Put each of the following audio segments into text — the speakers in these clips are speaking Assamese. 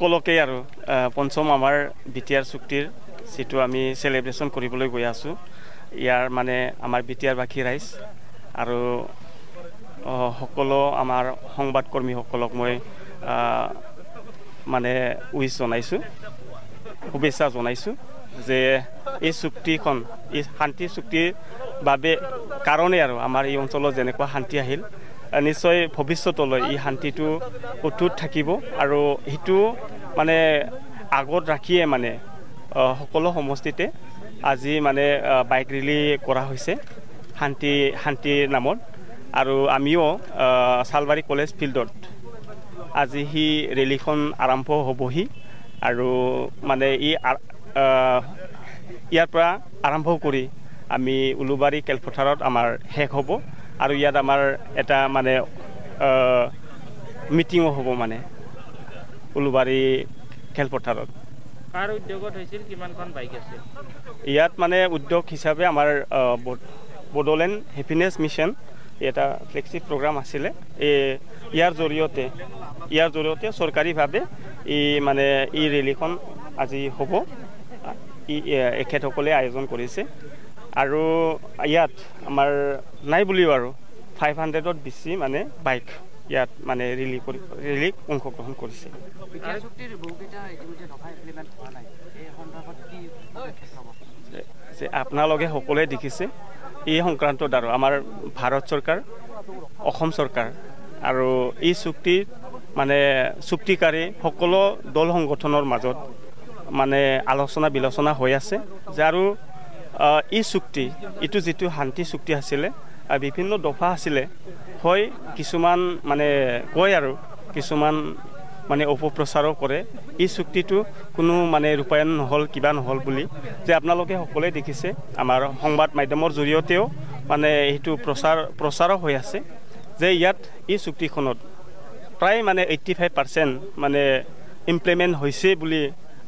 সকলোকে আৰু পঞ্চম আমাৰ বিটিআৰ চুক্তিৰ যেটো আমি সেলিব্ৰেশন কৰিবলৈ গৈ আছো ইয়াৰ মানে আমাৰ বিটিআৰবাসী ৰাইজ আৰু সকলো আমাৰ সংবাদকৰ্মী সকলক মই মানে উইশ জনাইছো শুভেচ্ছা জনাইছো যে এই চুক্তিখন এই শান্তি চুক্তিৰ বাবে কাৰণে আৰু আমাৰ এই অঞ্চলত যেনেকুৱা শান্তি আহিল নিশ্চয় ভৱিষ্যতলৈ এই শান্তিটো অটুট থাকিব আৰু হিটো মানে আগত ৰাখিয়ে মানে সকলো সমষ্টিতে আজি মানে বাইক ৰেলী কৰা হৈছে শান্তিৰ নামত আৰু আমিও সালবাৰী কলেজ ফিল্ডত আজি হি ৰেলীখন আৰম্ভ হ'বহি আৰু মানে ইয়াৰ পৰা আৰম্ভ কৰি আমি উলুবাৰী খেলপথাৰত আমাৰ শেষ হ'ব আৰু ইয়াত আমাৰ এটা মানে মিটিংও হ'ব মানে উলুবাৰী খেলপথাৰত কাৰ উদ্যোগত হৈছিল কিমানখন বাইক আছে ইয়াত মানে উদ্যোগ হিচাপে আমাৰ বডোলেণ্ড হেপিনেছ মিছন এটা ফ্লেগশিপ প্ৰগ্ৰাম আছিল ইয়াৰ জৰিয়তে চৰকাৰীভাৱে মানে এই ৰেলীখন আজি হ'ব এখেতসকলে আয়োজন কৰিছে আৰু ইয়াত আমাৰ নাই বুলিও আৰু 500ত বেছি মানে বাইক ইয়াত মানে ৰেলীক অংশগ্ৰহণ কৰিছে যে আপোনালোকে সকলোৱে দেখিছে এই সংক্ৰান্তত আৰু আমাৰ ভাৰত চৰকাৰ অসম চৰকাৰ আৰু এই চুক্তিত মানে চুক্তিকাৰী সকলো দল সংগঠনৰ মাজত মানে আলোচনা বিলোচনা হৈ আছে যে আৰু এই চুক্তি ইটো যেটো শান্তি চুক্তি আছিল বিভিন্ন দফা আছিল হয় কিছুমান মানে কয় আৰু কিছুমান মানে অপপ্ৰচাৰো কৰে এই চুক্তিটো কোনো মানে ৰূপায়ণ নহল কিবা নহল বুলি যে আপোনালোকে সকলোৱে দেখিছে আমাৰ সংবাদ মাধ্যমৰ জৰিয়তেও মানে এইটো প্ৰচাৰ হৈ আছে যে ইয়াত এই চুক্তিখনত প্ৰায় মানে 85% মানে ইমপ্লিমেন্ট হৈছে বুলি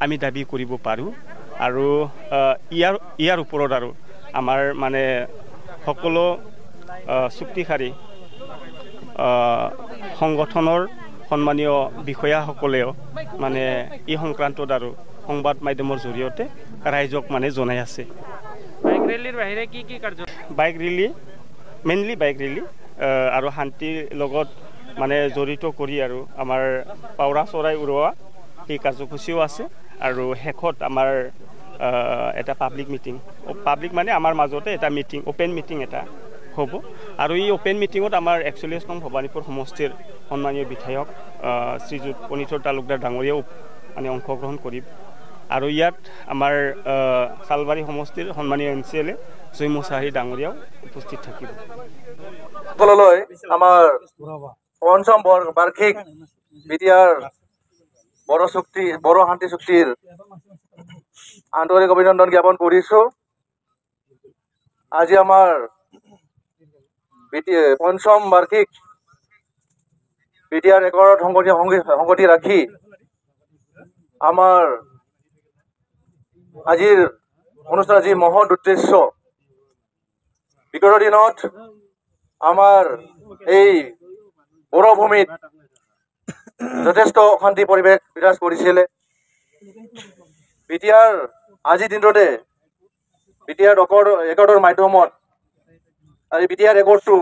আমি দাবী কৰিব পাৰো আৰু ইয়াৰ ওপৰত আৰু আমাৰ মানে সকলো চুক্তিকাৰী সংগঠনৰ সন্মানীয় বিষয়াসকলেও মানে এই সংক্ৰান্তত আৰু সংবাদ মাধ্যমৰ জৰিয়তে ৰাইজক মানে জনাই আছে বাইক ৰেলীৰ বাহিৰে কি কাৰ্য bike rally mainly bike rally আৰু শান্তিৰ লগত মানে জড়িত কৰি আৰু আমাৰ পাউৰা চৰাই উৰোৱা এই কাৰ্যসূচীও আছে আৰু শেষত আমাৰ এটা পাব্লিক মিটিং মানে আমাৰ মাজতে এটা মিটিং ওপেন মিটিং এটা হ'ব আৰু এই ওপেন মিটিঙত আমাৰ 41 নং ভবানীপুৰ সমষ্টিৰ সন্মানীয় বিধায়ক শ্ৰীযুত পনীথৰ তালুকদাৰ ডাঙৰীয়াও মানে অংশগ্ৰহণ কৰিব আৰু ইয়াত আমাৰ সালবাৰী সমষ্টিৰ সন্মানীয় MCLA জয়মু চাহি ডাঙৰীয়াও উপস্থিত থাকিব সকললৈ আমাৰ পঞ্চম বাৰ্ষিক বিটিআৰ বড়ো শান্তি চুক্তিৰ আন্তৰিক অভিনন্দন জ্ঞাপন কৰিছো আজি আমাৰ পঞ্চম বাৰ্ষিক বিটিআৰ ৰেকৰ্ডত সংগতি ৰাখি আমাৰ আজিৰ অনুষ্ঠান যি মহৎ উদ্দেশ্য বিগত দিনত আমাৰ এই বড়ো ভূমিত যথেষ্ট অশান্তি পৰিৱেশ বিৰাজ কৰিছিল বিটিআৰ আজিৰ দিনটোতে বিটিআৰ ৰেকৰ্ডৰ মাধ্যমত আজি বিটিআৰ ৰেকৰ্ডটো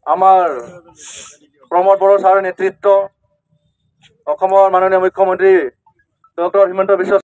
আমাৰ প্ৰমোদ বড়ো ছাৰৰ নেতৃত্ব অসমৰ মাননীয় মুখ্যমন্ত্ৰী ডক্টৰ হিমন্ত বিশ্ব